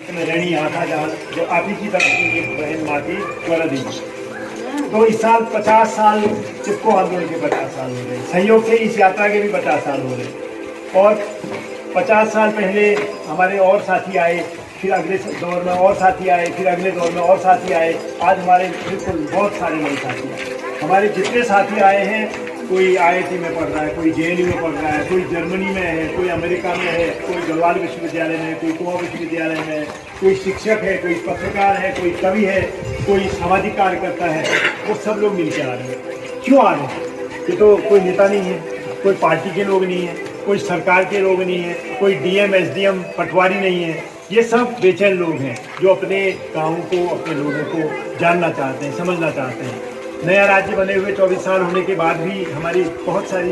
रहनी यहाँ था जहाँ जो आप ही की तरफ की एक बहन माँ थी द्वारा दी। तो इस साल 50 साल चिपको आंदोलन के 50 साल हो रहे, संयोग से इस यात्रा के भी 50 साल हो रहे। और 50 साल पहले हमारे और साथी आए, फिर अगले दौर में और साथी आए, फिर अगले दौर में और साथी आए। आज हमारे बिल्कुल बहुत सारे नए साथी आए। हमारे जितने साथी आए हैं, कोई IIT में पढ़ रहा है, कोई JNU में पढ़ रहा है, कोई जर्मनी में है, कोई अमेरिका में है, कोई गढ़वाल विश्वविद्यालय में है, कोई गोवा विश्वविद्यालय में है, कोई शिक्षक है, कोई पत्रकार है, कोई कवि है, कोई सामाजिक कार्यकर्ता है। वो सब लोग मिलकर आ रहे हैं। क्यों आ रहे हैं? ये तो कोई नेता नहीं है, कोई पार्टी के लोग नहीं है, कोई सरकार के लोग नहीं है, कोई DM SDM पटवारी नहीं है। ये सब बेचैन लोग हैं जो अपने गाँव को, अपने लोगों को जानना चाहते हैं, समझना चाहते हैं। नया राज्य बने हुए 24 साल होने के बाद भी हमारी बहुत सारी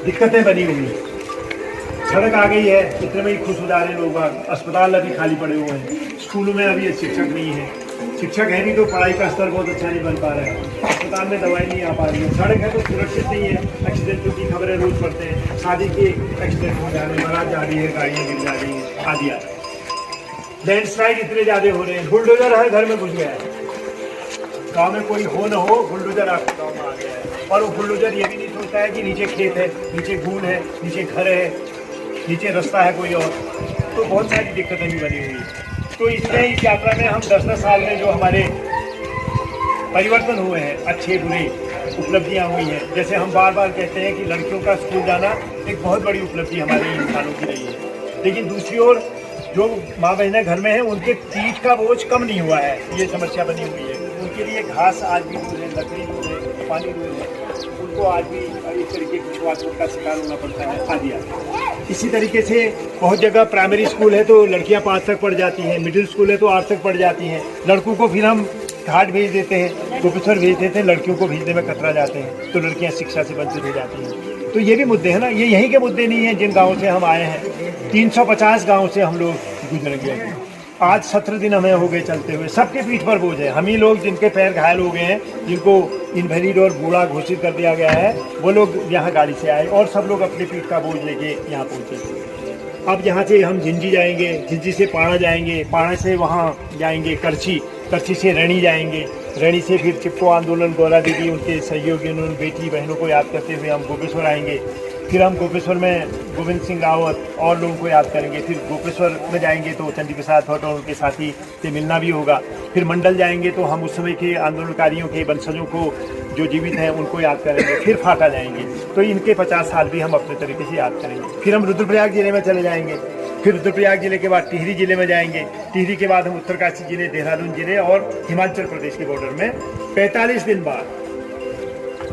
दिक्कतें बनी हुई हैं। सड़क आ गई है, इतने में ही खुश हो जा रहे लोग। अस्पताल अभी खाली पड़े हुए हैं, स्कूलों में अभी शिक्षक नहीं है, शिक्षक है नहीं तो पढ़ाई का स्तर बहुत अच्छा नहीं बन पा रहा है, अस्पताल में दवाई नहीं आ पा रही है, सड़क है तो सुरक्षित नहीं है, एक्सीडेंटों की खबरें रोज पढ़ते हैं, शादी के एक्सीडेंट हो जा रहे हैं, बारात जा रही है, गाड़ियाँ गिर जा रही हैं, आदि आदि। लैंडस्लाइड इतने ज़्यादा हो रहे हैं, बुलडोजर हर घर में घुस गया है। गाँव में कोई हो न हो, बुलडोजर आपके गाँव में आ गया है। और वो बुलडोजर ये भी नहीं सोचता है कि नीचे खेत है, नीचे गूल है, नीचे घर है, नीचे रास्ता है कोई और। तो बहुत सारी दिक्कतें भी बनी हुई है। तो इसलिए इस यात्रा में हम 10-10 साल में जो हमारे परिवर्तन हुए हैं, अच्छे बुरे उपलब्धियाँ हुई हैं। जैसे हम बार बार कहते हैं कि लड़कियों का स्कूल जाना एक बहुत बड़ी उपलब्धि हमारे इंसानों की रही है। लेकिन दूसरी ओर जो माँ बहनें घर में हैं, उनके पीठ का बोझ कम नहीं हुआ है, ये समस्या बनी हुई है। उनके लिए घास आज भी दूर है, लकड़ी दूर है, पानी दूर है, उनको आज भी इस तरीके की बातों का शिकार होना पड़ता है, आदि आदि। इसी तरीके से बहुत जगह प्राइमरी स्कूल है तो लड़कियां 5 तक पढ़ जाती हैं, मिडिल स्कूल है तो 8 तक पढ़ जाती हैं। लड़कों को फिर हम घाट भेज देते हैं, गोपेश्वर भेज देते हैं, लड़कियों को भेजने में कतरा जाते हैं, तो लड़कियाँ शिक्षा से वंचित हो जाती हैं। तो ये भी मुद्दे हैं ना, ये यहीं के मुद्दे नहीं हैं जिन गाँव से हम आए हैं। 350 गाँव से हम लोग गुजरेंगे। आज 17 दिन हमें हो गए चलते हुए, सबके पीठ पर बोझ है। हम ही लोग जिनके पैर घायल हो गए हैं, जिनको इनवैलिड और बूढ़ा घोषित कर दिया गया है, वो लोग यहाँ गाड़ी से आए और सब लोग अपने पीठ का बोझ लेके यहाँ पहुँचे। अब यहाँ से हम झिंझी जाएंगे, झिंझी से पाड़ा जाएंगे, पाड़ा से वहाँ जाएंगे करछी, करछी से रैणी जाएंगे, रैणी से फिर चिपको आंदोलन, गौरा दीदी, उनके सहयोगी, उन्होंने बेटी बहनों को याद करते हुए हम गोपेश्वर आएंगे। फिर हम गोपेश्वर में गोविंद सिंह रावत और लोगों को याद करेंगे। फिर गोपेश्वर में जाएंगे तो चंडी प्रसाद भट्ट और उनके साथी से मिलना भी होगा। फिर मंडल जाएंगे तो हम उस समय के आंदोलनकारियों के वंशजों को जो जीवित हैं उनको याद करेंगे। फिर फाटा जाएंगे, तो इनके 50 साल भी हम अपने तरीके से याद करेंगे। फिर हम रुद्रप्रयाग जिले में चले जाएंगे, फिर रुद्रप्रयाग जिले के बाद टिहरी जिले में जाएंगे, टिहरी के बाद हम उत्तरकाशी जिले, देहरादून जिले और हिमाचल प्रदेश के बॉर्डर में 45 दिन बाद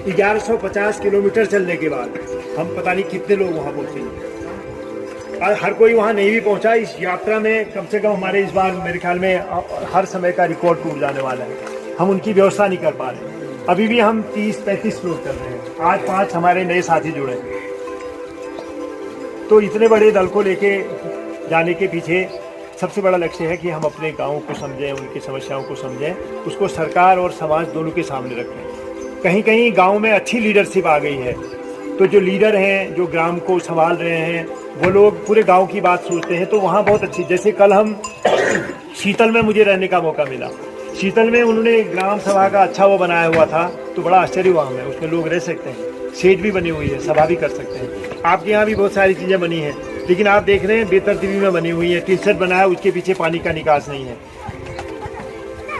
1150 किलोमीटर चलने के बाद हम पता नहीं कितने लोग वहाँ पहुँचेंगे। और हर कोई वहाँ नहीं भी पहुँचा। इस यात्रा में कम से कम हमारे इस बार मेरे ख्याल में हर समय का रिकॉर्ड टूट जाने वाला है। हम उनकी व्यवस्था नहीं कर पा रहे। अभी भी हम 30-35 लोग कर रहे हैं। आज 5 हमारे नए साथी जुड़े। तो इतने बड़े दल को लेके जाने के पीछे सबसे बड़ा लक्ष्य है कि हम अपने गाँव को समझें, उनकी समस्याओं को समझें, उसको सरकार और समाज दोनों के सामने रखें। कहीं कहीं गाँव में अच्छी लीडरशिप आ गई है, तो जो लीडर हैं, जो ग्राम को संभाल रहे हैं, वो लोग पूरे गांव की बात सोचते हैं, तो वहाँ बहुत अच्छी। जैसे कल हम शीतल में मुझे रहने का मौका मिला। शीतल में उन्होंने ग्राम सभा का अच्छा वो बनाया हुआ था, तो बड़ा आश्चर्य हुआ हमें। उसमें लोग रह सकते हैं, सेट भी बनी हुई है, सभा भी कर सकते हैं। आपके यहाँ भी बहुत सारी चीज़ें बनी हैं, लेकिन आप देख रहे हैं बेतरतीबी में बनी हुई है। टी शर्ट बनाया, उसके पीछे पानी का निकास नहीं है।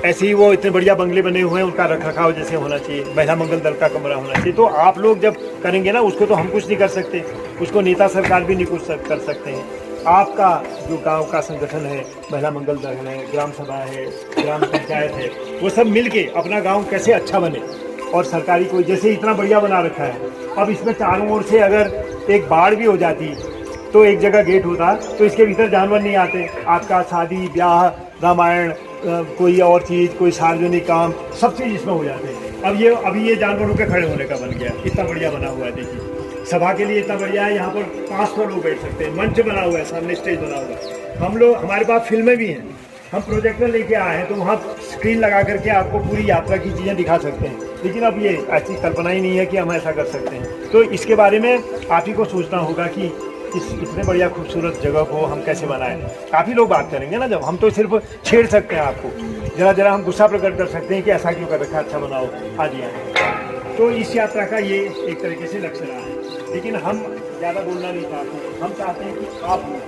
ऐसे ही वो इतने बढ़िया बंगले बने हुए हैं, उनका रखरखाव जैसे होना चाहिए, महिला मंगल दल का कमरा होना चाहिए। तो आप लोग जब करेंगे ना, उसको तो हम कुछ नहीं कर सकते, उसको नेता सरकार भी नहीं कुछ कर सकते हैं। आपका जो गांव का संगठन है, महिला मंगल दल है, ग्राम सभा है, ग्राम पंचायत है, वो सब मिल के अपना गाँव कैसे अच्छा बने। और सरकारी कोई जैसे इतना बढ़िया बना रखा है, अब इसमें चारों ओर से अगर एक बाढ़ भी हो जाती तो एक जगह गेट होता, तो इसके भीतर जानवर नहीं आते। आपका शादी ब्याह, रामायण, कोई और चीज़, कोई सार्वजनिक काम, सब चीज़ इसमें हो जाते हैं। अभी ये जानवरों के खड़े होने का बन गया, इतना बढ़िया बना हुआ है। देखिए सभा के लिए इतना बढ़िया है, यहाँ पर 500 लोग बैठ सकते हैं, मंच बना हुआ है, सामने स्टेज बना हुआ है। हम लोग, हमारे पास फिल्में भी हैं, हम प्रोजेक्टर लेके आए हैं, तो वहाँ स्क्रीन लगा करके आपको पूरी यात्रा की चीज़ें दिखा सकते हैं। लेकिन अब ये ऐसी कल्पना ही नहीं है कि हम ऐसा कर सकते हैं। तो इसके बारे में आप ही को सोचना होगा कि इस इतने बढ़िया खूबसूरत जगह को हम कैसे बनाएं। काफ़ी लोग बात करेंगे ना, जब हम तो सिर्फ छेड़ सकते हैं आपको, जरा जरा हम गुस्सा प्रकट कर सकते हैं कि ऐसा क्यों कर रखा, अच्छा बनाओ आज यहाँ। तो इस यात्रा का ये एक तरीके से लक्ष्य रहा है, लेकिन हम ज़्यादा बोलना नहीं चाहते। हम चाहते हैं कि आप लोग,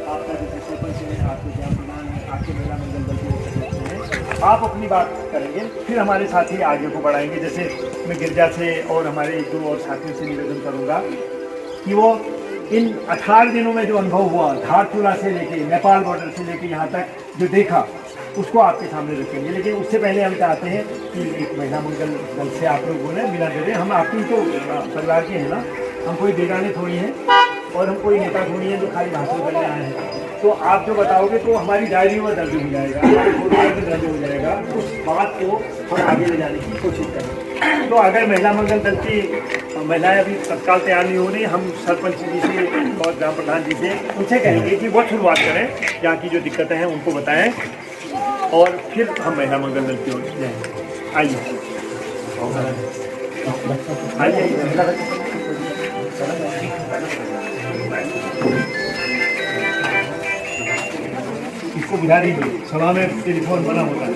आपका जैसे सरपंच है, आपके ज्ञान प्रधान है, आपके महिला मंडल दल के सदस्य हैं, आप अपनी बात करेंगे, फिर हमारे साथी आगे को बढ़ाएंगे। जैसे मैं गिरजा से और हमारे एक दो और साथियों से निवेदन करूँगा कि वो इन 18 दिनों में जो अनुभव हुआ, धारचूला से लेके नेपाल बॉर्डर से लेके यहाँ तक जो देखा, उसको आपके सामने रखेंगे। लेकिन उससे पहले हम चाहते हैं कि एक महिला मंगल दल से आप लोगों ने बिना डरे, हम आपकी तो परिवार के हैं ना, हम कोई बेगाने थोड़ी हैं और हम कोई नेता थोड़ी हैं जो खाली भाषण करने आए हैं। तो आप जो बताओगे तो हमारी डायरी में दर्ज हो जाएगा, हमारे फोटो में दर्ज हो जाएगा। उस बात को हम आगे ले जाने की कोशिश करें। तो अगर महिला मंगल दल की महिलाएं अभी तत्काल तैयार नहीं हो रही, हम सरपंच जी से और ग्राम प्रधान जी से उनसे कहेंगे कि वो शुरुआत करें, यहाँ की जो दिक्कतें हैं उनको बताएं और फिर हम महिला मंगल दल की ओर जाएंगे। आइए इसको बुझा दीजिए, सभा में टेलीफोन बना होता है।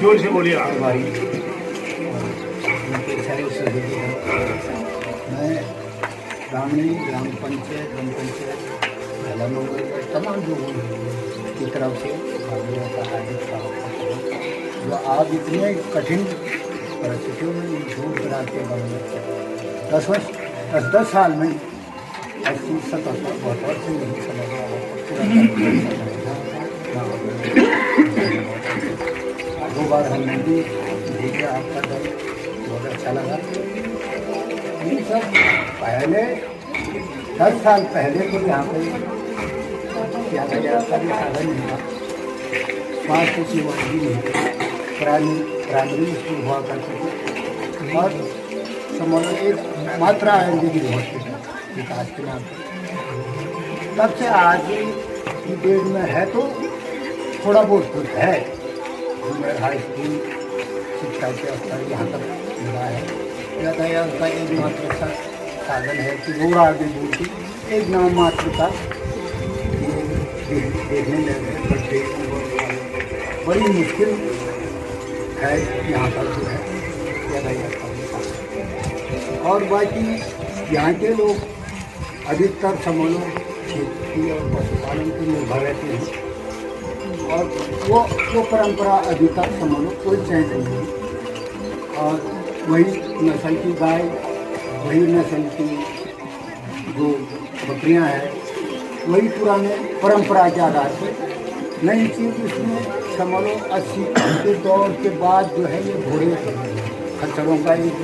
जोर से बोलिए आप भाई। मैं ग्रामीण ग्राम पंचायत महिला मंगल तमाम लोगों की तरफ से जो आज इतने कठिन परिस्थितियों में दूर दराज के गाँव में 10 साल में 80, 77, 72 से नहीं समझा। दो बार हमने भी देखे आपका दल, बहुत अच्छा लगा। ये सब पहले 10 साल पहले तो यहाँ पे यातायात का भी साधन नहीं था, स्वास्थ्य की वही नहीं थी, प्राइमरी स्कूल हुआ करते थे और समझ एक मात्रा आयुर्वेदिक हॉस्पिटल विकास के नाम पर। तब से आज की डेट में है तो थोड़ा बहुत कुछ है, हाई स्कूल शिक्षा के स्तर यहाँ तक मिला है। यातायात का एक मात्र साधन है कि रोड आगे दूर की एक नाम मात्र का देखने लगे, बड़ी मुश्किल है यहाँ पर जो है यातायात का। और बाकी यहाँ के लोग अधिकतर समझो खेती और पशुपालन पर निर्भर रहते हैं और वो परंपरा अभी तक समझो कोई चेंज नहीं है। और वही नस्ल की गाय, वही नस्ल की जो बकरियाँ हैं, वही पुराने परंपरा के आधार पर। नई चीज़ इसमें समझो 80 के दौर के बाद जो है ये घोड़े खच्चरों का एक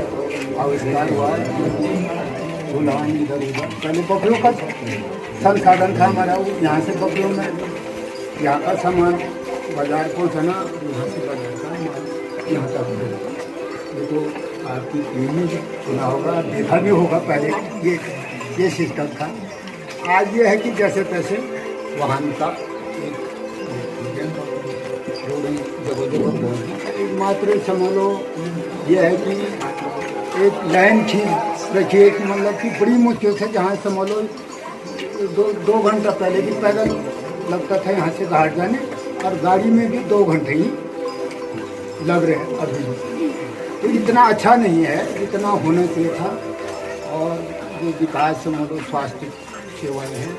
आविष्कार हुआ। गुलाम इधर उधर पहले बकरियों का संसाधन था हमारा, यहाँ से बकरियों में यहाँ का सामान बाजार पहुँचाना, यहाँ से बाजार का माल यहाँ तक। ये तो आपकी टीवी में सुना होगा, देखा भी होगा पहले ये सिस्टम था। आज ये है कि जैसे तैसे वाहन का जगह जगह मात्र समझ लो ये है कि एक लाइन खींच रखिए कि मतलब कि बड़ी मुश्किल से जहाँ समझ लो 2 घंटा पहले भी पैदल लगता था यहाँ से घाट जाने, और गाड़ी में भी 2 घंटे ही लग रहे हैं अभी। तो इतना अच्छा नहीं है जितना होना चाहिए था। और जो विकास समझ लो स्वास्थ्य सेवाएँ हैं,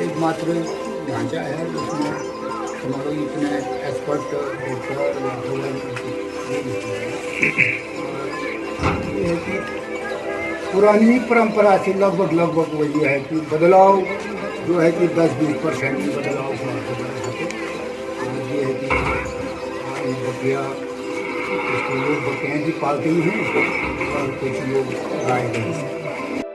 एकमात्र ढांचा है उसमें समझ लो इतने एक्सपर्ट डॉक्टर ये है कि पुरानी परंपरा से लगभग वही है कि बदलाव जो है कि 10-20% की बदलाव ये है कि बकरियाँ कुछ लोग बकरियाँ भी पालते ही हैं और कुछ लोग गाय